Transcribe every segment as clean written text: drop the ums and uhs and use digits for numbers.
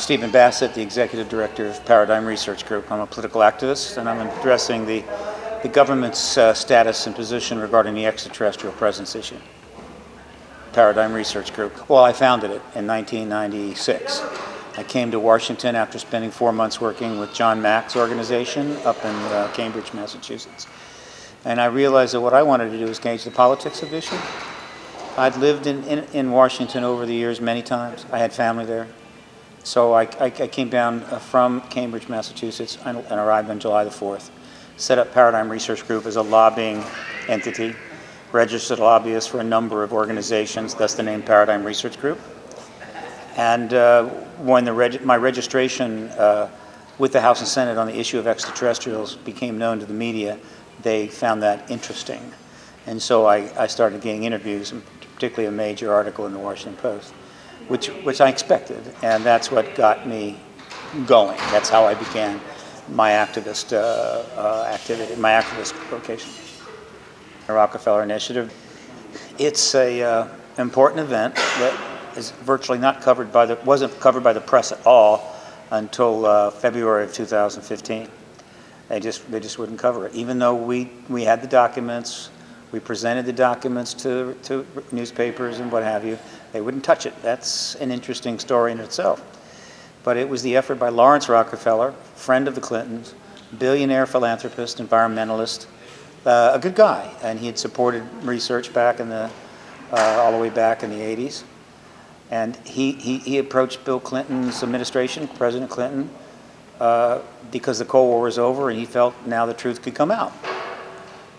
Stephen Bassett, the Executive Director of Paradigm Research Group. I'm a political activist, and I'm addressing the government's status and position regarding the extraterrestrial presence issue. Paradigm Research Group. Well, I founded it in 1996. I came to Washington after spending 4 months working with John Mack's organization up in Cambridge, Massachusetts. And I realized that what I wanted to do was gauge the politics of the issue. I'd lived in Washington over the years many times. I had family there. So I came down from Cambridge, Massachusetts, and arrived on July the 4th. Set up Paradigm Research Group as a lobbying entity, registered lobbyist for a number of organizations, thus the name Paradigm Research Group. And when my registration with the House and Senate on the issue of extraterrestrials became known to the media, they found that interesting. And so I started getting interviews, and particularly a major article in the Washington Post, which I expected, and that's what got me going. That's how I began my activist activity, my activist vocation. The Rockefeller Initiative. It's a important event that is virtually not covered by wasn't covered by the press at all until February of 2015. They just wouldn't cover it, even though we had the documents. We presented the documents to newspapers and what have you. They wouldn't touch it. That's an interesting story in itself. But it was the effort by Lawrence Rockefeller, friend of the Clintons, billionaire philanthropist, environmentalist, a good guy. And he had supported research back in all the way back in the 80s. And he approached Bill Clinton's administration, President Clinton, because the Cold War was over and he felt now the truth could come out.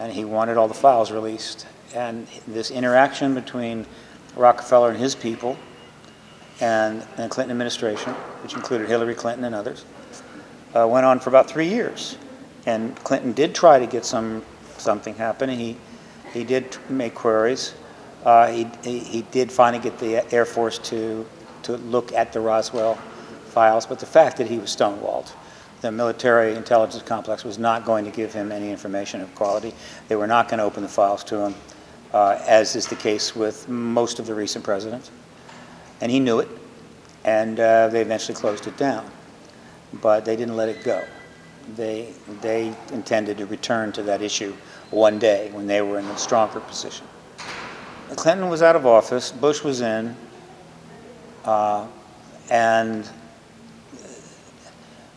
And he wanted all the files released. And this interaction between Rockefeller and his people and the Clinton administration, which included Hillary Clinton and others, went on for about 3 years. And Clinton did try to get something happen. He did make queries. He did finally get the Air Force to look at the Roswell files, but the fact that he was stonewalled. The military intelligence complex was not going to give him any information of quality. They were not going to open the files to him, as is the case with most of the recent presidents. And he knew it, and they eventually closed it down. But they didn't let it go. They intended to return to that issue one day when they were in a stronger position. Clinton was out of office, Bush was in, and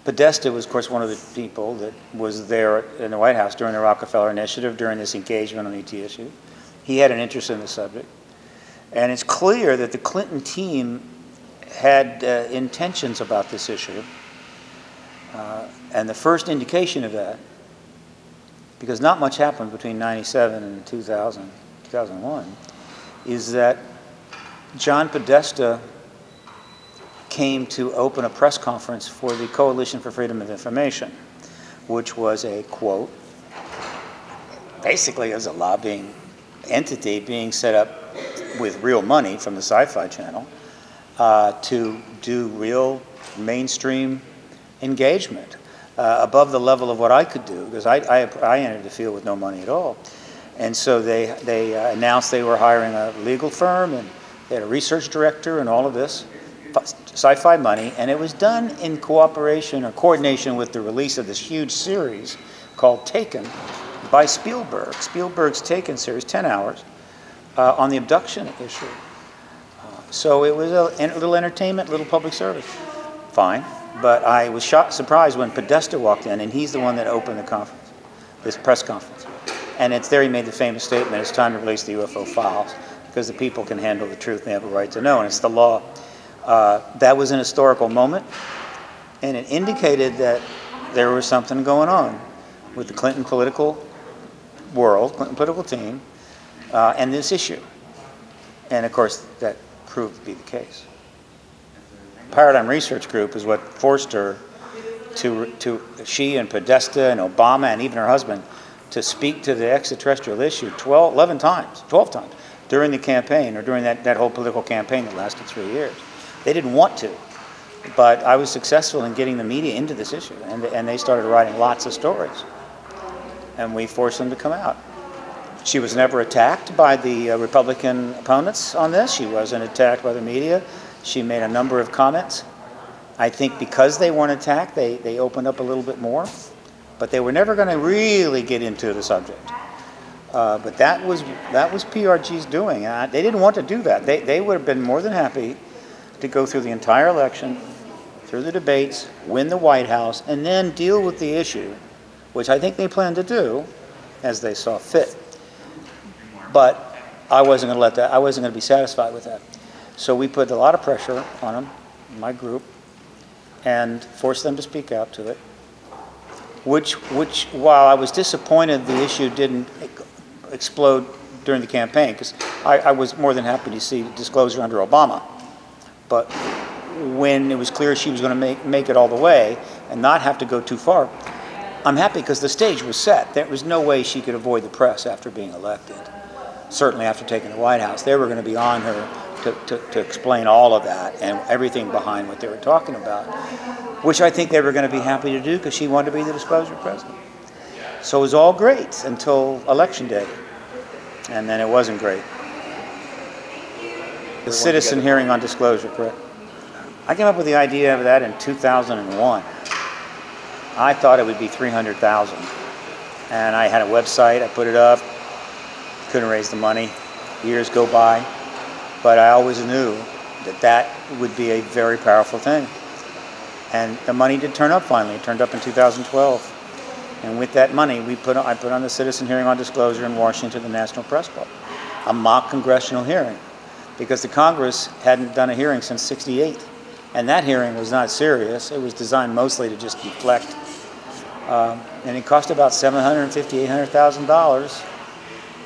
Podesta was, of course, one of the people that was there in the White House during the Rockefeller Initiative, during this engagement on the ET issue. He had an interest in the subject. And it's clear that the Clinton team had intentions about this issue. And the first indication of that, because not much happened between 97 and 2001, is that John Podesta came to open a press conference for the Coalition for Freedom of Information, which was a, quote, basically as a lobbying entity being set up with real money from the Sci-Fi Channel to do real mainstream engagement above the level of what I could do, because I entered the field with no money at all. And so they announced they were hiring a legal firm, and they had a research director and all of this. Sci-fi money, and it was done in cooperation or coordination with the release of this huge series called Taken by Spielberg. Spielberg's Taken series, 10 hours, on the abduction issue. So it was a little entertainment, little public service. Fine. But I was surprised when Podesta walked in, and he's the one that opened the conference, this press conference. And it's there he made the famous statement, it's time to release the UFO files, because the people can handle the truth and they have a right to know, and it's the law. That was an historical moment, and it indicated that there was something going on with the Clinton political world, Clinton political team, and this issue. And of course, that proved to be the case. Paradigm Research Group is what forced her she and Podesta and Obama and even her husband to speak to the extraterrestrial issue 12 times during the campaign, or during that whole political campaign that lasted 3 years. They didn't want to, but I was successful in getting the media into this issue, and they started writing lots of stories, and we forced them to come out. She was never attacked by the Republican opponents on this. She wasn't attacked by the media. She made a number of comments, I think because they weren't attacked, they opened up a little bit more, but they were never going to really get into the subject. But that was PRG's doing. They didn't want to do that. They would have been more than happy to go through the entire election, through the debates, win the White House, and then deal with the issue, which I think they planned to do as they saw fit. But I wasn't going to let that. I wasn't going to be satisfied with that. So we put a lot of pressure on them, my group, and forced them to speak out to it. Which, while I was disappointed the issue didn't explode during the campaign, because I was more than happy to see disclosure under Obama. But when it was clear she was going to make it all the way and not have to go too far, I'm happy because the stage was set. There was no way she could avoid the press after being elected. Certainly after taking the White House, they were going to be on her to explain all of that and everything behind what they were talking about, which I think they were going to be happy to do because she wanted to be the disclosure president. So it was all great until Election Day, and then it wasn't great. The citizen hearing on disclosure, correct? I came up with the idea of that in 2001. I thought it would be 300,000, and I had a website. I put it up. Couldn't raise the money. Years go by, but I always knew that that would be a very powerful thing. And the money did turn up finally. It turned up in 2012. And with that money, I put on the citizen hearing on disclosure in Washington, the National Press Club, a mock congressional hearing, because the Congress hadn't done a hearing since '68. And that hearing was not serious. It was designed mostly to just deflect. And it cost about $750,000, $800,000.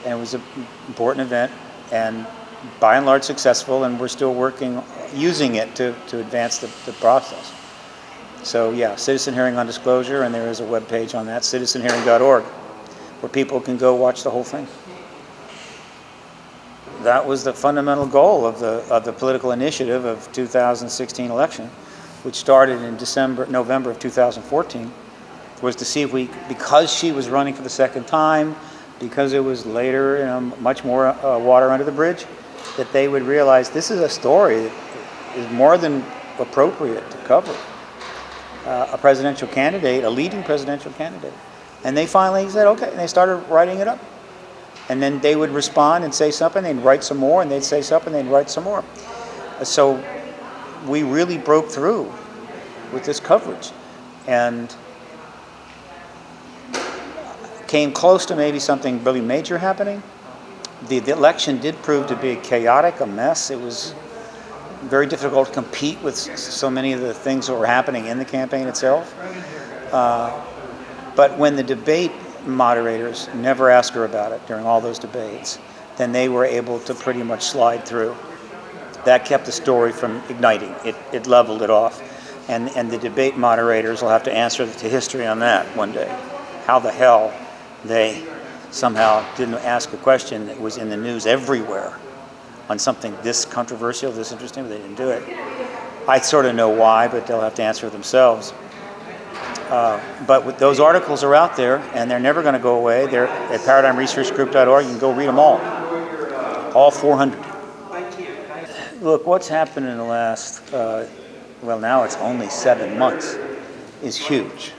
And it was an important event, and by and large successful, and we're still using it to advance the process. So yeah, citizen hearing on disclosure, and there is a web page on that, citizenhearing.org, where people can go watch the whole thing. That was the fundamental goal of the political initiative of 2016 election, which started in November of 2014, was to see if because she was running for the second time, because it was later, much more water under the bridge, that they would realize this is a story that is more than appropriate to cover. A presidential candidate, a leading presidential candidate. And they finally said, okay, and they started writing it up. And then they would respond and say something, they'd write some more, and they'd say something, they'd write some more. So we really broke through with this coverage. And came close to maybe something really major happening. The election did prove to be chaotic, a mess. It was very difficult to compete with so many of the things that were happening in the campaign itself. But when the debate moderators never asked her about it during all those debates, then they were able to pretty much slide through. That kept the story from igniting. It leveled it off. And the debate moderators will have to answer to history on that one day. How the hell they somehow didn't ask a question that was in the news everywhere on something this controversial, this interesting, but they didn't do it. I sort of know why, but they'll have to answer themselves. But with those articles are out there, and they're never going to go away. They're at ParadigmResearchGroup.org. You can go read them all 400. Look, what's happened in the last, well, now it's only 7 months, is huge.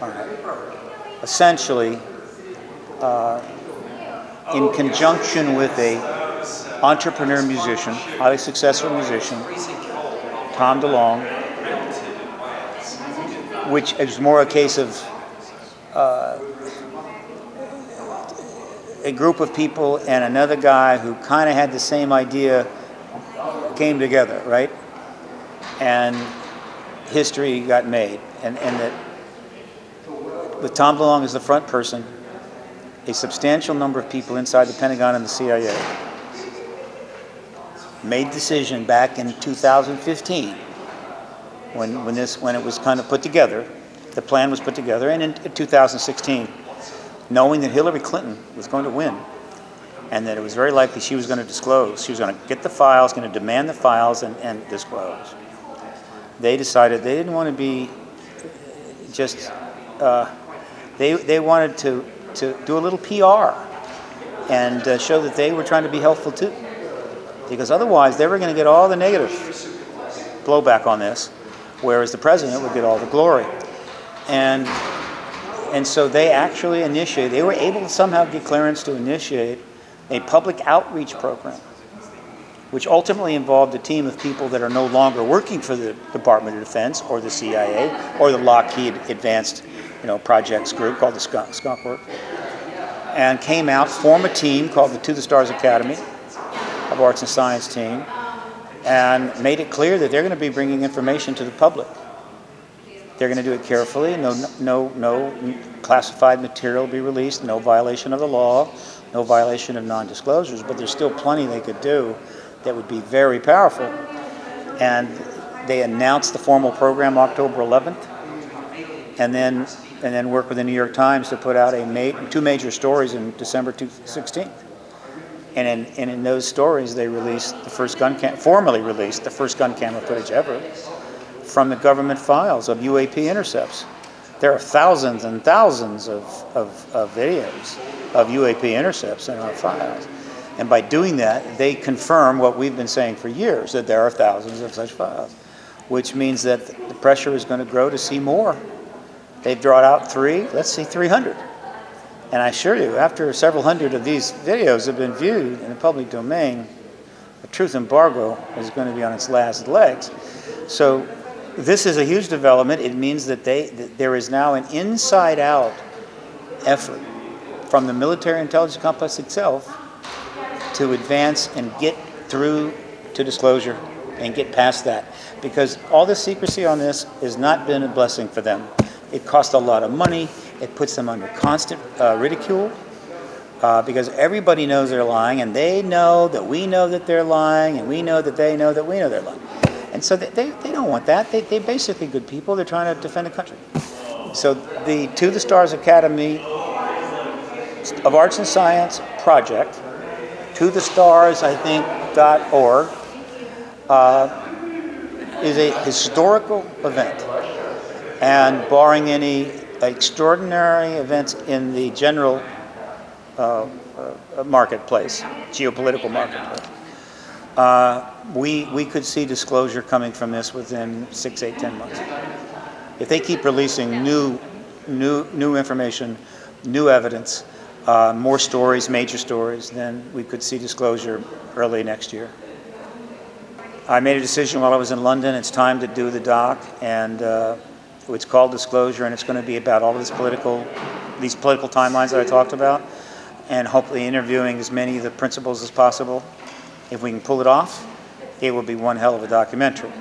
All right. Essentially, in conjunction with a entrepreneur musician, highly successful musician, Tom DeLonge, which is more a case of a group of people and another guy who kind of had the same idea came together, right? And history got made. And that with Tom DeLonge as the front person, a substantial number of people inside the Pentagon and the CIA made a decision back in 2015 when it was kind of put together, the plan was put together, and in 2016, knowing that Hillary Clinton was going to win and that it was very likely she was going to disclose, she was going to get the files, going to demand the files and disclose. They decided they didn't want to be just, they wanted to do a little PR and show that they were trying to be helpful too. Because otherwise they were going to get all the negative blowback on this, whereas the president would get all the glory. And so they actually initiated, they were able to somehow get clearance to initiate a public outreach program, which ultimately involved a team of people that are no longer working for the Department of Defense or the CIA or the Lockheed Advanced Projects Group called the Skunk Works, and came out, formed a team called the To the Stars Academy of Arts and Science team, and made it clear that they're going to be bringing information to the public. They're going to do it carefully. No classified material will be released. No violation of the law. No violation of non-disclosures. But there's still plenty they could do that would be very powerful. And they announced the formal program October 11th, and then worked with the New York Times to put out two major stories in December 16th. And in those stories, they released formally released the first gun camera footage ever from the government files of UAP intercepts. There are thousands and thousands of videos of UAP intercepts in our files. And by doing that, they confirm what we've been saying for years, that there are thousands of such files, which means that the pressure is going to grow to see more. They've drawn out 3, let's see 300. And I assure you, after several hundred of these videos have been viewed in the public domain, the truth embargo is going to be on its last legs. So this is a huge development. It means that there is now an inside-out effort from the military intelligence complex itself to advance and get through to disclosure and get past that. Because all the secrecy on this has not been a blessing for them. It costs a lot of money. It puts them under constant ridicule because everybody knows they're lying, and they know that we know that they're lying, and we know that they know that we know they're lying. And so they don't want that. They're basically good people. They're trying to defend the country. So the To the Stars Academy of Arts and Science project, tothestars.org, is a historical event. And barring any extraordinary events in the general marketplace, geopolitical marketplace, we could see disclosure coming from this within 6, 8, 10 months. If they keep releasing new information, new evidence, more stories, major stories, then we could see disclosure early next year. I made a decision while I was in London. It's time to do the doc, and it's called Disclosure, and it's going to be about all of these political timelines that I talked about, and hopefully interviewing as many of the principals as possible. If we can pull it off, it will be one hell of a documentary.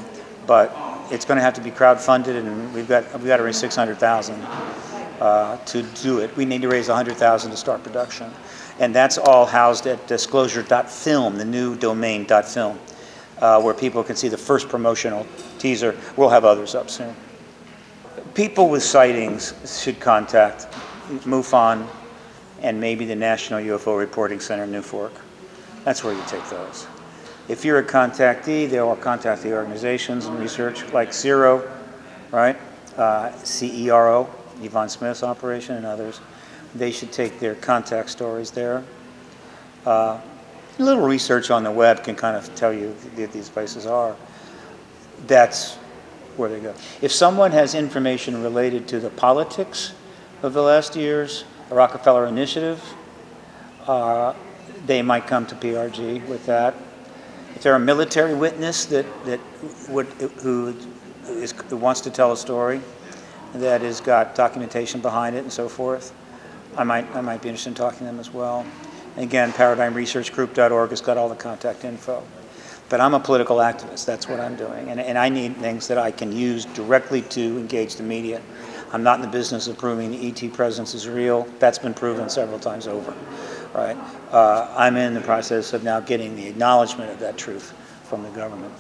But it's going to have to be crowdfunded, and we've got to raise $600,000 to do it. We need to raise $100,000 to start production, and that's all housed at disclosure.film, the new domain .film, where people can see the first promotional teaser. We'll have others up soon. People with sightings should contact MUFON and maybe the National UFO Reporting Center in Newfork. That's where you take those. If you're a contactee, they'll contact the organizations and research like CERO, right? CERO, Yvonne Smith's operation, and others. They should take their contact stories there. A little research on the web can kind of tell you that these places are. That's where they go. If someone has information related to the politics of the last years, the Rockefeller Initiative, they might come to PRG with that. If they're a military witness who wants to tell a story that has got documentation behind it and so forth, I might be interested in talking to them as well. And again, ParadigmResearchGroup.org has got all the contact info. But I'm a political activist. That's what I'm doing. And I need things that I can use directly to engage the media. I'm not in the business of proving the ET presence is real. That's been proven several times over, right? I'm in the process of now getting the acknowledgement of that truth from the government.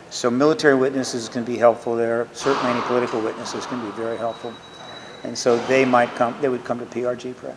So military witnesses can be helpful there. Certainly any political witnesses can be very helpful. And so they would come to PRG Press.